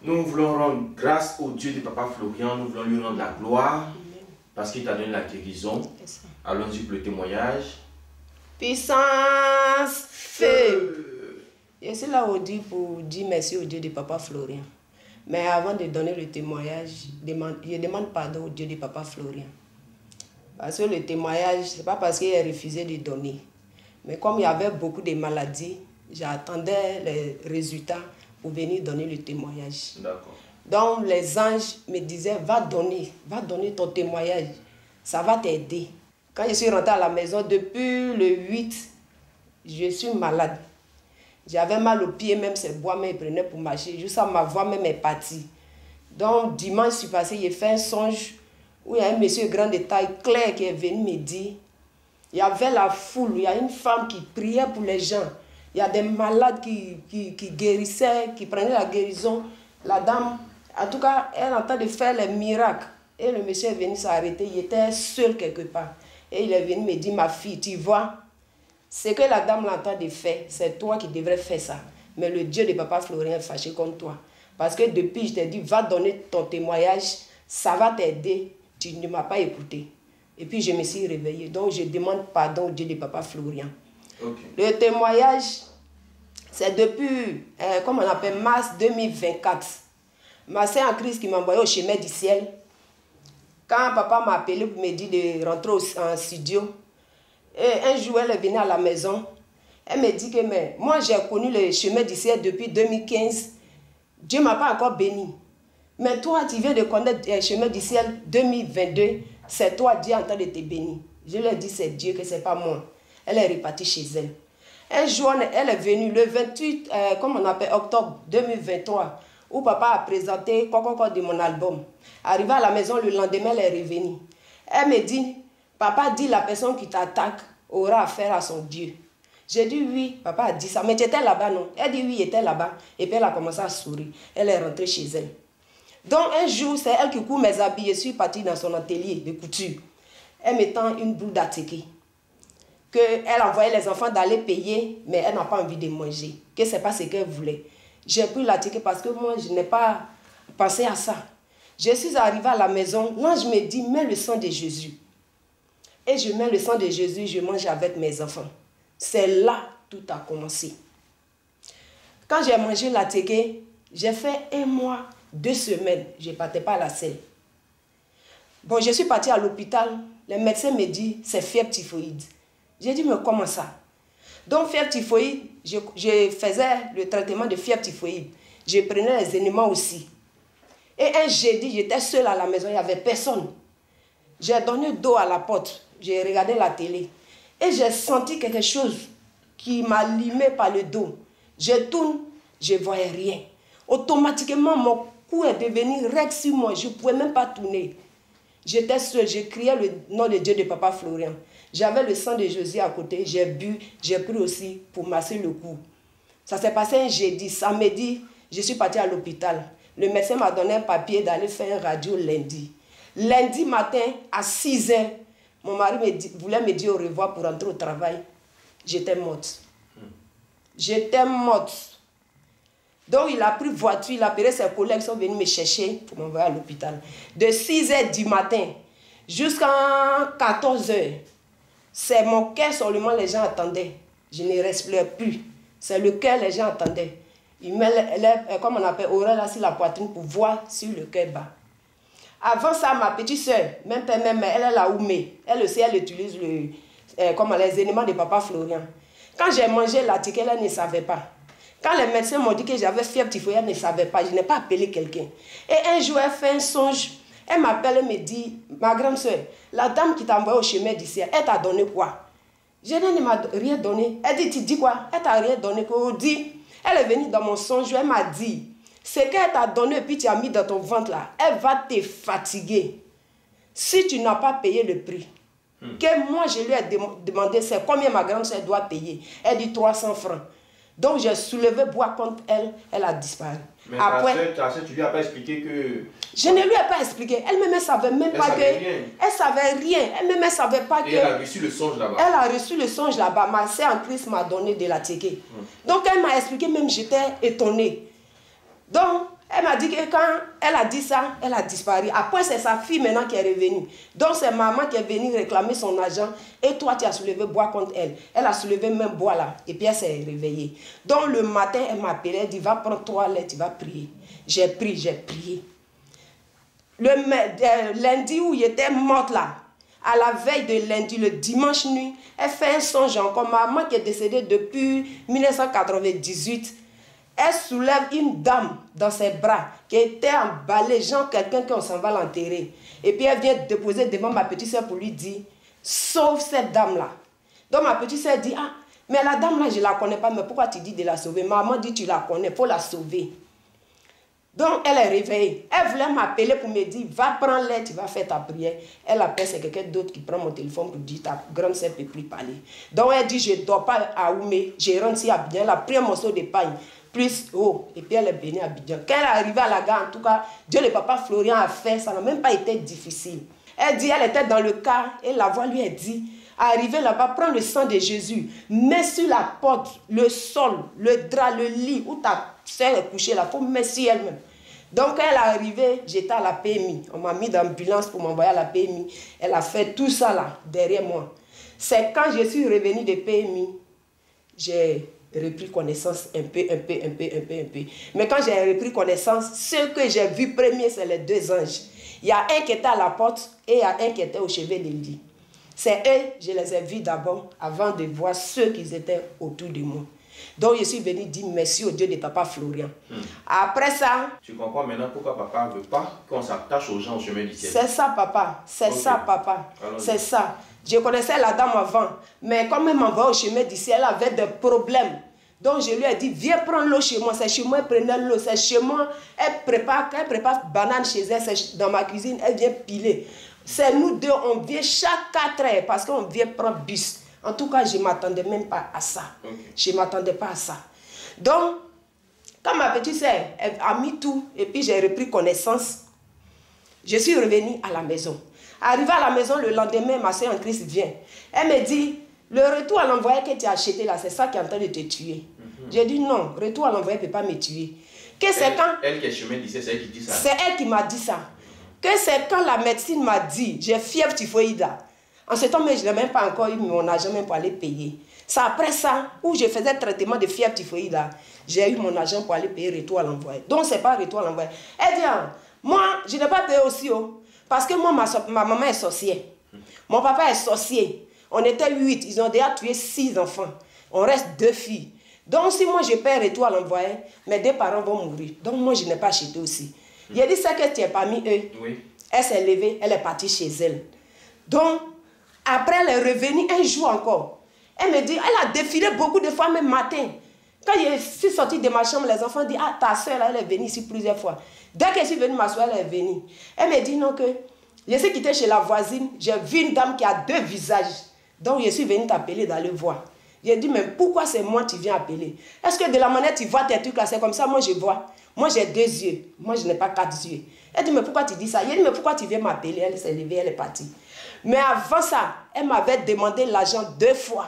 Nous voulons rendre grâce au Dieu de Papa Florian, nous voulons lui rendre la gloire parce qu'il t'a donné la guérison. Allons-y pour le témoignage. Puissance, feu. Je suis là pour dire merci au Dieu de Papa Florian. Mais avant de donner le témoignage, je demande pardon au Dieu de Papa Florian. Parce que le témoignage, ce n'est pas parce qu'il a refusé de donner. Mais comme il y avait beaucoup de maladies, j'attendais les résultats pour venir donner le témoignage. Donc les anges me disaient, va donner ton témoignage, ça va t'aider. Quand je suis rentrée à la maison, depuis le 8, je suis malade. J'avais mal aux pieds, même ces bois me prenaient pour marcher. Jusqu'à ma voix même est partie. Donc dimanche, je suis passée, j'ai fait un songe où il y a un monsieur grand de taille claire qui est venu me dire, il y avait la foule, il y a une femme qui priait pour les gens. Il y a des malades qui guérissaient, qui prenaient la guérison. La dame, en tout cas, elle est en train de faire les miracles. Et le monsieur est venu s'arrêter, il était seul quelque part. Et il est venu me dire, ma fille, tu vois, ce que la dame l'entend de faire, c'est toi qui devrais faire ça. Mais le Dieu de Papa Florian est fâché contre toi. Parce que depuis, je t'ai dit, va donner ton témoignage, ça va t'aider. Tu ne m'as pas écouté. Et puis, je me suis réveillée. Donc, je demande pardon au Dieu de Papa Florian. Le témoignage, c'est depuis, comme on appelle, mars 2024. Ma sœur en Christ qui m'a envoyé au chemin du ciel. Quand papa m'a appelé pour me dire de rentrer en studio, et un jour elle est venue à la maison, elle me dit que mais, moi j'ai connu le chemin du ciel depuis 2015, Dieu ne m'a pas encore béni. Mais toi tu viens de connaître le chemin du ciel 2022, c'est toi Dieu en train de te bénir. Je lui ai dit c'est Dieu, que c'est pas moi. Elle est repartie chez elle. Un jour elle est venue le 28, comme on appelle octobre 2023, où papa a présenté quoi de mon album. Arrivé à la maison le lendemain, elle est revenue. Elle me dit, papa dit la personne qui t'attaque aura affaire à son Dieu. J'ai dit oui, papa a dit ça, mais tu étais là-bas, non? Elle dit oui, elle était là-bas. Et puis elle a commencé à sourire. Elle est rentrée chez elle. Donc un jour, c'est elle qui coud mes habits. Je suis partie dans son atelier de couture. Elle me tend une boule d'attiqué. Elle envoyait les enfants d'aller payer, mais elle n'a pas envie de manger. Que ce n'est pas ce qu'elle voulait. J'ai pris l'attiqué parce que moi, je n'ai pas pensé à ça. Je suis arrivée à la maison, l'ange me dit, mets le sang de Jésus. Et je mets le sang de Jésus, je mange avec mes enfants. C'est là tout a commencé. Quand j'ai mangé l'attiqué, j'ai fait 1 mois, 2 semaines, je ne partais pas à la selle. Bon, je suis partie à l'hôpital, le médecin me dit, c'est fièvre typhoïde. J'ai dit, mais comment ça? Donc, fièvre typhoïde, je faisais le traitement de fièvre typhoïde. Je prenais les éléments aussi. Et un jeudi, j'étais seule à la maison, il n'y avait personne. J'ai donné d'eau à la porte, j'ai regardé la télé. Et j'ai senti quelque chose qui m'a limé par le dos. Je tourne, je ne voyais rien. Automatiquement, mon cou est devenu raide sur moi, je ne pouvais même pas tourner. J'étais seule, je criais le nom de Dieu de Papa Florian. J'avais le sang de Jésus à côté, j'ai bu, j'ai pris aussi pour masser le cou. Ça s'est passé un jeudi, samedi, je suis partie à l'hôpital. Le médecin m'a donné un papier d'aller faire un radio lundi. Lundi matin, à 6 h, mon mari voulait me dire au revoir pour rentrer au travail. J'étais morte. J'étais morte. Donc il a pris voiture, il a appelé ses collègues, ils sont venus me chercher pour m'envoyer à l'hôpital. De 6 h du matin jusqu'à 14 h, c'est mon cœur seulement les gens attendaient. Je ne respirais plus. C'est le cœur les gens attendaient. Il met, comme on appelle, oreille là sur la poitrine pour voir si le cœur bat. Avant ça, ma petite soeur, même elle est la Oumé. Elle aussi, elle utilise les éléments de Papa Florian. Quand j'ai mangé l'article, elle ne savait pas. Quand les médecins m'ont dit que j'avais fièvre typhoïde, elle ne savait pas. Je n'ai pas appelé quelqu'un. Et un jour, elle fait un songe. Elle m'appelle et me dit, ma grande soeur, la dame qui t'a envoyé au chemin d'ici, elle t'a donné quoi? Je ne m'a rien donné. Elle dit, tu dis quoi? Elle t'a rien donné. Elle est venue dans mon songe, elle m'a dit, ce qu'elle t'a donné et puis tu as mis dans ton ventre là, elle va te fatiguer. Si tu n'as pas payé le prix, que moi je lui ai demandé, c'est combien ma grande soeur doit payer. Elle dit 300 francs. Donc j'ai soulevé bois contre elle, elle a disparu. Mais après, ta soeur, tu lui as pas expliqué que... Je ne lui ai pas expliqué. Elle-même, elle ne savait même pas que... Elle ne savait rien. Elle-même, elle ne savait pas que... Et elle a reçu le songe là-bas. Elle a reçu le songe là-bas. Ma sœur en Christ m'a donné de la ticket. Donc elle m'a expliqué, même j'étais étonnée. Donc, Elle m'a dit que quand elle a dit ça, elle a disparu. Après, c'est sa fille maintenant qui est revenue. Donc, c'est maman qui est venue réclamer son argent. Et toi, tu as soulevé bois contre elle. Elle a soulevé même bois là. Et puis, elle s'est réveillée. Donc, le matin, elle m'a appelé. Elle dit, va prendre 3 lettres, tu vas prier. J'ai prié. Le lundi où j'étais morte là, à la veille de lundi, le dimanche nuit, elle fait un songe encore. Maman qui est décédée depuis 1998, elle soulève une dame dans ses bras qui était emballée, genre quelqu'un qu'on s'en va l'enterrer. Et puis elle vient déposer devant ma petite soeur pour lui dire, sauve cette dame-là. Donc ma petite soeur dit, ah, mais la dame-là, je ne la connais pas, mais pourquoi tu dis de la sauver? Maman dit, tu la connais, il faut la sauver. Donc elle est réveillée. Elle voulait m'appeler pour me dire, va prendre l'air, tu vas faire ta prière. Elle appelle, c'est quelqu'un d'autre qui prend mon téléphone pour dire, ta grande sœur ne peut plus parler. Donc elle dit, je ne dors pas à Oumé, je rentre ici à Abidjan. Elle a pris un morceau de pain, plus haut, et puis elle est venue à Abidjan. Quand elle est arrivée à la gare, en tout cas, Dieu le papa Florian a fait, ça n'a même pas été difficile. Elle dit, elle était dans le car, et la voix lui a dit, arrivez là-bas, prends le sang de Jésus, mets sur la porte, le sol, le drap, le lit, où ta soeur est couchée là, il faut mettre sur elle-même. Donc, elle est arrivée, j'étais à la PMI. On m'a mis dans l'ambulance pour m'envoyer à la PMI. Elle a fait tout ça là, derrière moi. C'est quand je suis revenue de PMI, j'ai repris connaissance un peu. Mais quand j'ai repris connaissance, ce que j'ai vu premier, c'est les 2 anges. Il y a un qui était à la porte et il y a un qui était au chevet de lit. C'est eux, je les ai vus d'abord, avant de voir ceux qui étaient autour de moi. Donc, je suis venue dire merci au Dieu de papa Florian. Après ça... Tu comprends maintenant pourquoi papa ne veut pas qu'on s'attache aux gens au chemin du ciel? C'est ça, papa. C'est ça, papa. C'est ça. Je connaissais la dame avant. Mais comme elle m'envoie au chemin du ciel, elle avait des problèmes. Donc, je lui ai dit, viens prendre l'eau chez moi. C'est chez moi, elle prenait l'eau. C'est chez moi, elle prépare banane chez elle. C'est dans ma cuisine, elle vient piler. C'est nous deux, on vient chaque 4 heures parce qu'on vient prendre bus. En tout cas, je ne m'attendais même pas à ça. Je ne m'attendais pas à ça. Donc, quand ma petite sœur a mis tout, et puis j'ai repris connaissance, je suis revenue à la maison. Arrivée à la maison, le lendemain, ma soeur en Christ vient. Elle me dit, le retour à l'envoyé que tu as acheté là, c'est ça qui est en train de te tuer. J'ai dit non, retour à l'envoyé ne peut pas me tuer. Que c'est quand... Elle qui est chemin d'ici, c'est elle qui dit ça. C'est elle qui m'a dit ça. Que c'est quand la médecine m'a dit, j'ai fièvre typhoïde. En ce temps, je n'ai même pas encore eu mon argent même pour aller payer. C'est après ça, où je faisais le traitement de fièvre typhoïde, j'ai eu mon argent pour aller payer retour à l'envoyé. Donc, ce n'est pas retour à l'envoyé. Elle dit, moi, je n'ai pas payé aussi, parce que moi, ma maman est sorcière. Mon papa est sorcier. On était 8, ils ont déjà tué 6 enfants. On reste 2 filles. Donc, si moi, je paye retour à l'envoyé, mes 2 parents vont mourir. Donc, moi, je n'ai pas acheté aussi. J'ai dit, c'est que tu es parmi eux. Oui. Elle s'est levée, elle est partie chez elle. Donc, après, elle est revenue un jour encore. Elle me dit, elle a défilé beaucoup de fois, même matin. Quand je suis sortie de ma chambre, les enfants disent, ah, ta soeur, elle est venue ici plusieurs fois. Dès que je suis venue m'asseoir, elle est venue. Elle me dit, non, que je suis quittée chez la voisine, j'ai vu une dame qui a 2 visages. Donc, je suis venue t'appeler d'aller voir. J'ai dit, mais pourquoi c'est moi qui viens appeler? Est-ce que de la manière tu vois tes trucs là, c'est comme ça, moi je vois. Moi j'ai 2 yeux, moi je n'ai pas 4 yeux. Elle dit, mais pourquoi tu dis ça? J'ai dit, mais pourquoi tu viens m'appeler? Elle s'est levée, elle est partie. Mais avant ça, elle m'avait demandé l'argent 2 fois.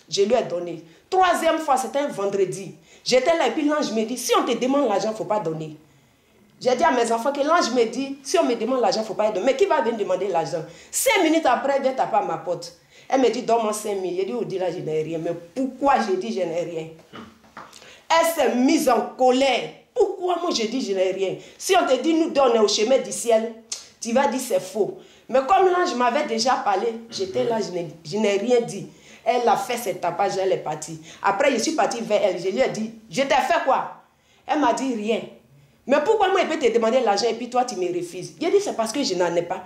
Je lui ai donné. 3e fois, c'était un vendredi. J'étais là et puis l'ange me dit, si on te demande l'argent, il ne faut pas donner. J'ai dit à mes enfants que l'ange me dit, si on me demande l'argent, il ne faut pas donner. Mais qui va venir demander l'argent? 5 minutes après, elle vient taper à ma porte. Elle me dit, donne-moi 5 000. J'ai dit, au-delà, je n'ai rien. Mais pourquoi j'ai dit, je n'ai rien? Elle s'est mise en colère. Pourquoi moi, je dis, je n'ai rien? Si on te dit, nous donne au chemin du ciel, tu vas dire, c'est faux. Mais comme l'ange m'avait déjà parlé, j'étais là, je n'ai rien dit. Elle a fait ses tapages, elle est partie. Après, je suis partie vers elle. Je lui ai dit, je t'ai fait quoi? Elle m'a dit, rien. Mais pourquoi moi, je peux te demander l'argent et puis toi, tu me refuses? J'ai dit, c'est parce que je n'en ai pas.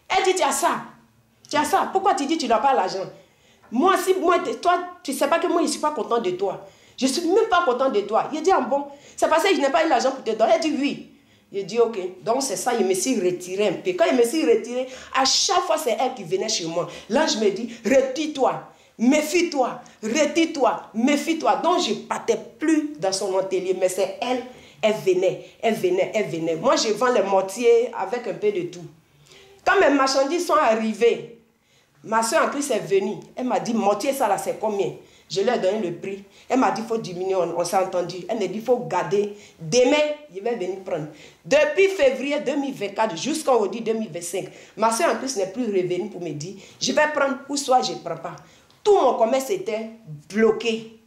Elle dit, tu as ça. Tu as ça. Pourquoi tu dis que tu n'as pas l'argent? Moi, si moi, toi, tu ne sais pas que moi, je ne suis pas content de toi. Je ne suis même pas content de toi. Il dit, ah bon, c'est parce que je n'ai pas eu l'argent pour te donner. Elle dit, oui. J'ai dit, ok. Donc, c'est ça, je me suis retiré un peu. Quand je me suis retiré, à chaque fois, c'est elle qui venait chez moi. L'ange me dit, retire-toi, méfie-toi, retire-toi, méfie-toi. Donc, je ne partais plus dans son atelier, mais c'est elle, elle venait. Moi, je vends les mortiers avec un peu de tout. Quand mes marchandises sont arrivées, ma soeur en Christ est venue. Elle m'a dit, mortier, ça là, c'est combien? Je lui ai donné le prix. Elle m'a dit il faut diminuer, on s'est entendu. Elle m'a dit il faut garder. Demain, je vais venir prendre. Depuis février 2024 jusqu'en 2025, ma soeur en plus n'est plus revenue pour me dire je vais prendre ou soit je ne prends pas. Tout mon commerce était bloqué.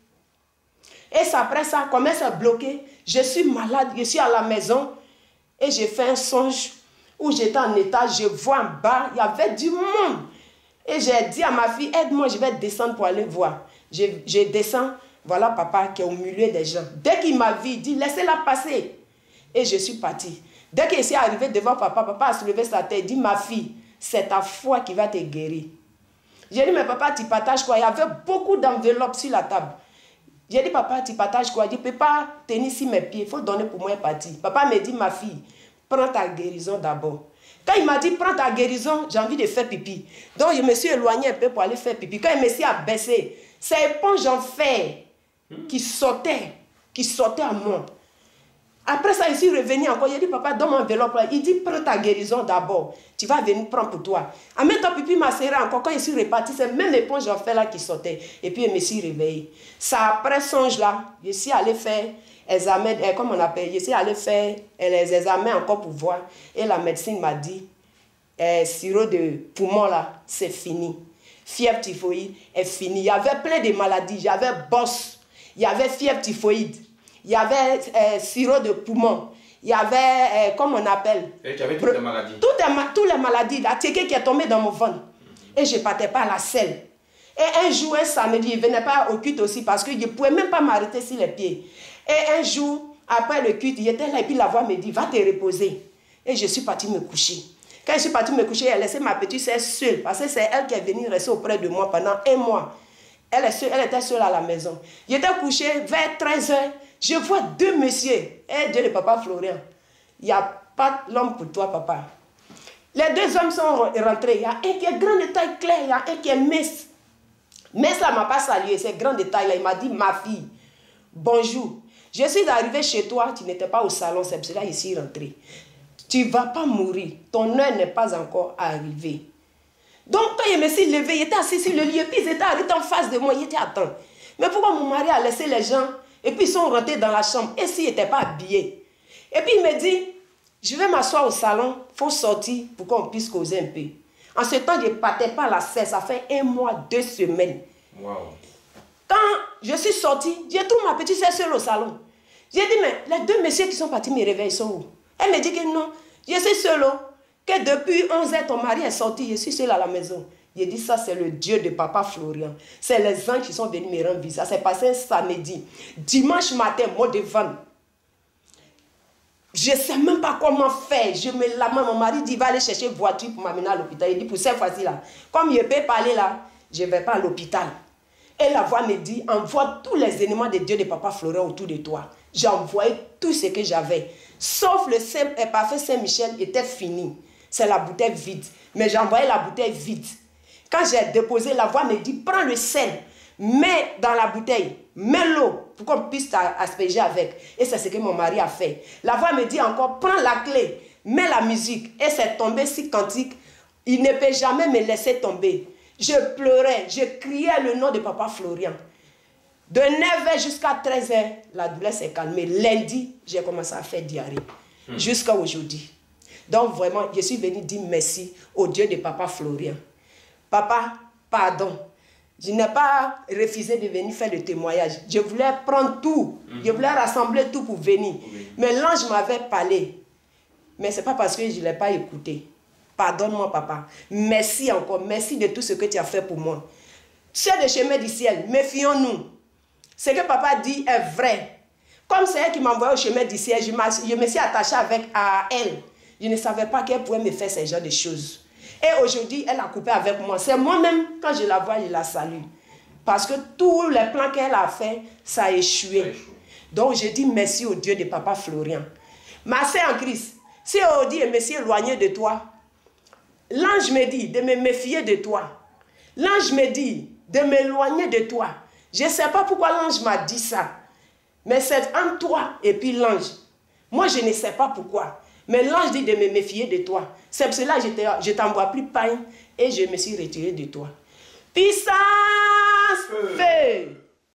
Et après ça, le commerce est bloqué. Je suis malade, je suis à la maison et j'ai fait un songe où j'étais en état, je vois en bas, il y avait du monde. Et j'ai dit à ma fille, aide-moi, je vais descendre pour aller voir. Je descends, voilà papa qui est au milieu des gens. Dès qu'il m'a vu, il dit, laissez-la passer. Et je suis partie. Dès qu'il est arrivé devant papa, papa a soulevé sa tête, il dit, ma fille, c'est ta foi qui va te guérir. J'ai dit, mais papa, tu partages quoi? Il y avait beaucoup d'enveloppes sur la table. J'ai dit, papa, tu partages quoi? Il dit, je ne peux pas tenir sur mes pieds, il faut donner pour moi un parti. Papa me dit, ma fille, prends ta guérison d'abord. Quand il m'a dit, prends ta guérison, j'ai envie de faire pipi. Donc, je me suis éloigné un peu pour aller faire pipi. Quand il me s'est abaissé, c'est éponge en fer qui sortait à moi. Après ça, je suis revenu encore. J'ai dit, papa, donne mon enveloppe. Il dit, prends ta guérison d'abord. Tu vas venir prendre pour toi. En même temps, pipi m'a serré encore. Quand je suis reparti, c'est même l'éponge en fer là qui sortait. Et puis, je me suis réveillée. Ça, après songe là, je suis allé faire examen, comme on appelle, je suis allé faire les examens encore pour voir. Et la médecine m'a dit, sirop de poumon là, c'est fini. Fièvre typhoïde est fini. Il y avait plein de maladies. Il y avait bosse, il y avait fièvre typhoïde, il y avait sirop de poumon, il y avait, comme on appelle... Et tu avais toutes les maladies? Toutes les maladies. La ticket qui est tombée dans mon ventre. Et je ne partais pas à la selle. Et un jour, un samedi, je ne venais pas au culte aussi parce que je ne pouvais même pas m'arrêter sur les pieds. Et un jour, après le culte, il était là et puis la voix me dit, va te reposer. Et je suis partie me coucher. Quand je suis partie me coucher, elle a laissé ma petite sœur seule parce que c'est elle qui est venue rester auprès de moi pendant 1 mois. Elle était seule à la maison. J'étais couchée vers 13 h. Je vois 2 messieurs. Et Dieu le papa Florian. Il n'y a pas l'homme pour toi, papa. Les 2 hommes sont rentrés. Il y a un qui est grand de taille claire, il y a un qui est mince. Mais ça ne m'a pas salué, c'est grand de taille là. Il m'a dit, ma fille, bonjour. Je suis arrivée chez toi, tu n'étais pas au salon, c'est pour cela que je suis rentrée. Tu ne vas pas mourir, ton heure n'est pas encore arrivée. Donc quand je me suis levée, il était assis sur le lit et puis ils étaient arrêtés en face de moi, il était attends. Mais pourquoi mon mari a laissé les gens et puis ils sont rentrés dans la chambre et s'ils n'étaient pas habillés? Et puis il me dit, je vais m'asseoir au salon, il faut sortir pour qu'on puisse causer un peu. En ce temps, je ne partais pas à la selle, ça fait 1 mois, 2 semaines. Wow. Quand je suis sortie, j'ai trouvé ma petite sœur seule au salon. J'ai dit, mais les 2 messieurs qui sont partis me réveiller, ils sont où? Elle me dit que non, je suis seule. Que depuis 11 ans, ton mari est sorti, je suis seule à la maison. J'ai dit, ça c'est le Dieu de papa Florian. C'est les anges qui sont venus me rendre visite. Ça s'est passé un samedi. Dimanche matin, moi devant. Je ne sais même pas comment faire. Je me lamente. Mon mari dit, va aller chercher une voiture pour m'amener à l'hôpital. Il dit, pour cette fois-ci là, comme je peux parler là, je ne vais pas à l'hôpital. Et la voix me dit, envoie tous les éléments de Dieu de papa Florian autour de toi. J'ai envoyé tout ce que j'avais. Sauf le parfum Saint-Michel était fini. C'est la bouteille vide. Mais j'ai envoyé la bouteille vide. Quand j'ai déposé, la voix me dit, prends le sel, mets dans la bouteille, mets l'eau pour qu'on puisse asperger avec. Et c'est ce que mon mari a fait. La voix me dit encore, prends la clé, mets la musique. Et c'est tombé si quantique, il ne peut jamais me laisser tomber. Je pleurais, je criais le nom de papa Florian. De 9 h jusqu'à 13 h, la douleur s'est calmée. Lundi, j'ai commencé à faire diarrhée. Jusqu'à aujourd'hui. Donc vraiment, je suis venue dire merci au Dieu de papa Florian. Papa, pardon. Je n'ai pas refusé de venir faire le témoignage. Je voulais prendre tout. Je voulais rassembler tout pour venir. Mais l'ange m'avait parlé. Mais ce n'est pas parce que je ne l'ai pas écouté. Pardonne-moi, papa. Merci encore. Merci de tout ce que tu as fait pour moi. Chers des chemins du ciel, méfions-nous. Ce que papa dit est vrai. Comme c'est elle qui m'a envoyé au chemin du ciel, je me suis attachée à elle. Je ne savais pas qu'elle pouvait me faire ce genre de choses. Et aujourd'hui, elle a coupé avec moi. C'est moi-même, quand je la vois, je la salue. Parce que tous les plans qu'elle a fait, ça a échoué. Donc, je dis merci au Dieu de papa Florian. Ma sœur en Christ, si on dit, je me suis éloignée de toi, l'ange me dit de me méfier de toi. L'ange me dit de m'éloigner de toi. Je ne sais pas pourquoi l'ange m'a dit ça. Mais c'est entre toi et puis l'ange. Moi, je ne sais pas pourquoi. Mais l'ange dit de me méfier de toi. C'est pour cela que je ne t'envoie plus pain et je me suis retiré de toi. Puissance, feu.